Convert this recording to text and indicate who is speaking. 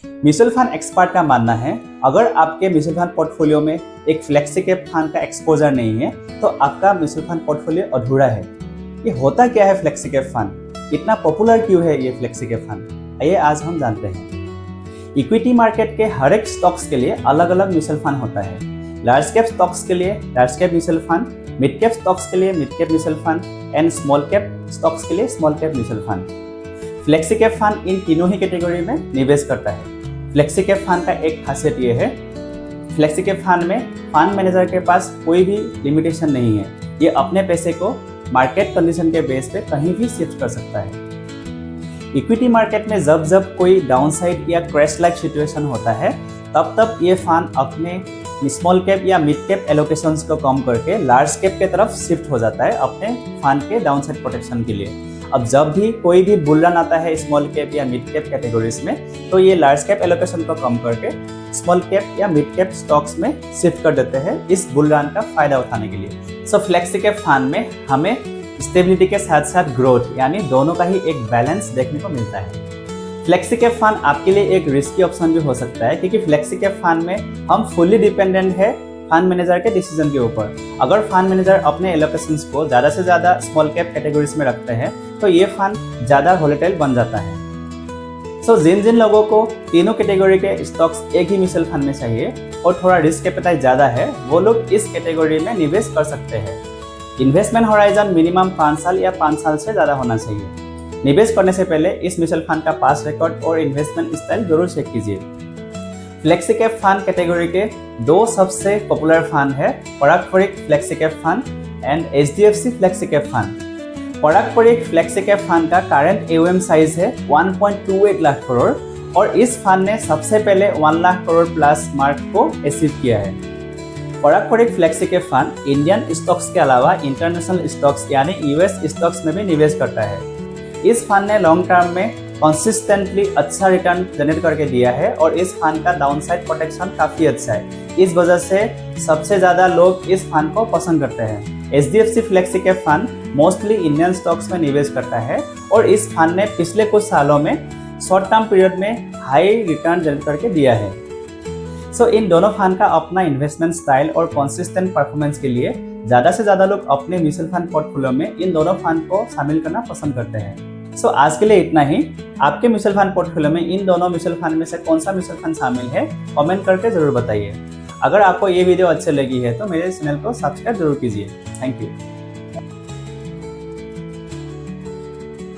Speaker 1: Mutual fund expert का मानना है अगर आपके म्यूचुअल फंड पोर्टफोलियो में एक फ्लेक्सी कैप फंड का एक्सपोजर नहीं है तो आपका म्यूचुअल फंड पोर्टफोलियो अधूरा है। ये होता क्या है फ्लेक्सी कैप फंड, इतना पॉपुलर क्यों है ये फ्लेक्सी कैप फंड, आइए आज हम जानते हैं। इक्विटी मार्केट के हर एक स्टॉक्स के लिए अलग अलग म्यूचुअल फंड होता है। लार्ज कैप स्टॉक्स के लिए large cap mutual fund, mid cap stocks के लिए mid cap mutual fund and small cap stocks के लिए small cap mutual fund. Flexi cap fund in तीनों ही कैटेगरी में निवेश करता है। फ्लेक्सी कैप फंड का एक खासियत ये है, फ्लेक्सी कैप फंड में फंड मैनेजर के पास कोई भी लिमिटेशन नहीं है। ये अपने पैसे को मार्केट कंडीशन के बेस पे कहीं भी शिफ्ट कर सकता है। इक्विटी मार्केट में जब जब कोई डाउनसाइड या क्रैश लाइक सिचुएशन होता है तब ये फंड अपने स्मॉल कैप या मिड कैप एलोकेशंस को कम करके लार्ज कैप के तरफ शिफ्ट हो जाता है अपने फंड के डाउनसाइड प्रोटेक्शन के लिए। अब जब भी कोई भी बुल रन आता है स्मॉल कैप या मिड कैप कैटेगरीज में तो ये लार्ज कैप एलोकेशन को कम करके स्मॉल कैप या मिड कैप स्टॉक्स में शिफ्ट कर देते हैं इस बुल रन का फायदा उठाने के लिए। सो फ्लेक्सी कैप फंड में हमें स्टेबिलिटी के साथ साथ ग्रोथ यानी दोनों का ही एक बैलेंस देखने को मिलता है। फ्लेक्सी कैप फंड आपके लिए एक रिस्की ऑप्शन भी हो सकता है क्योंकि फ्लेक्सी कैप फंड में हम फुल्ली डिपेंडेंट है फंड मैनेजर के डिसीजन के ऊपर। अगर फंड मैनेजर अपने एलोकेशंस को ज़्यादा से ज़्यादा स्मॉल कैप कैटेगरीज में रखते हैं तो ये फंड ज़्यादा वोलेटाइल बन जाता है। सो जिन लोगों को तीनों कैटेगरी के स्टॉक्स एक ही म्यूचुअल फंड में चाहिए और थोड़ा रिस्क एपेटाइट ज़्यादा है वो लोग इस कैटेगरी में निवेश कर सकते हैं। इन्वेस्टमेंट होराइजन मिनिमम 5 साल या 5 साल से ज़्यादा होना चाहिए। निवेश करने से पहले इस म्यूचुअल फंड का पास रिकॉर्ड और इन्वेस्टमेंट स्टाइल जरूर चेक कीजिए। फ्लेक्सी कैप फंड कैटेगरी के दो सबसे पॉपुलर फंड है Parag flexi cap fund and HDFC flexi cap fund. Parag flexi cap fund का करंट AUM साइज है 1.28 लाख करोड़ और इस फंड ने सबसे पहले 1 लाख करोड़ प्लस मार्क को अचीव किया है। Parag flexi cap fund Indian stocks के अलावा इंटरनेशनल स्टॉक्स यानी US स्टॉक्स में भी निवेश करता है। इस फंड ने लॉन्ग टर्म में कंसिस्टेंटली अच्छा रिटर्न जनरेट करके दिया है और इस फंड का डाउनसाइड प्रोटेक्शन काफ़ी अच्छा है। इस वजह से सबसे ज़्यादा लोग इस फंड को पसंद करते हैं। HDFC flexi cap fund mostly Indian stocks में निवेश करता है और इस फंड ने पिछले कुछ सालों में शॉर्ट टर्म पीरियड में हाई रिटर्न जनरेट करके दिया है। सो इन दोनों फंड का अपना इन्वेस्टमेंट स्टाइल और कंसिस्टेंट परफॉर्मेंस के लिए ज़्यादा से ज़्यादा लोग अपने म्यूचुअल फंड पोर्टफोलियो में इन दोनों फंड को शामिल करना पसंद करते हैं। सो आज के लिए इतना ही। आपके म्यूचुअल फंड पोर्टफोलियो में इन दोनों म्यूचुअल फंड में से कौन सा म्यूचुअल फंड शामिल है कमेंट करके जरूर बताइए। अगर आपको ये वीडियो अच्छी लगी है तो मेरे चैनल को सब्सक्राइब जरूर कीजिए। Thank you.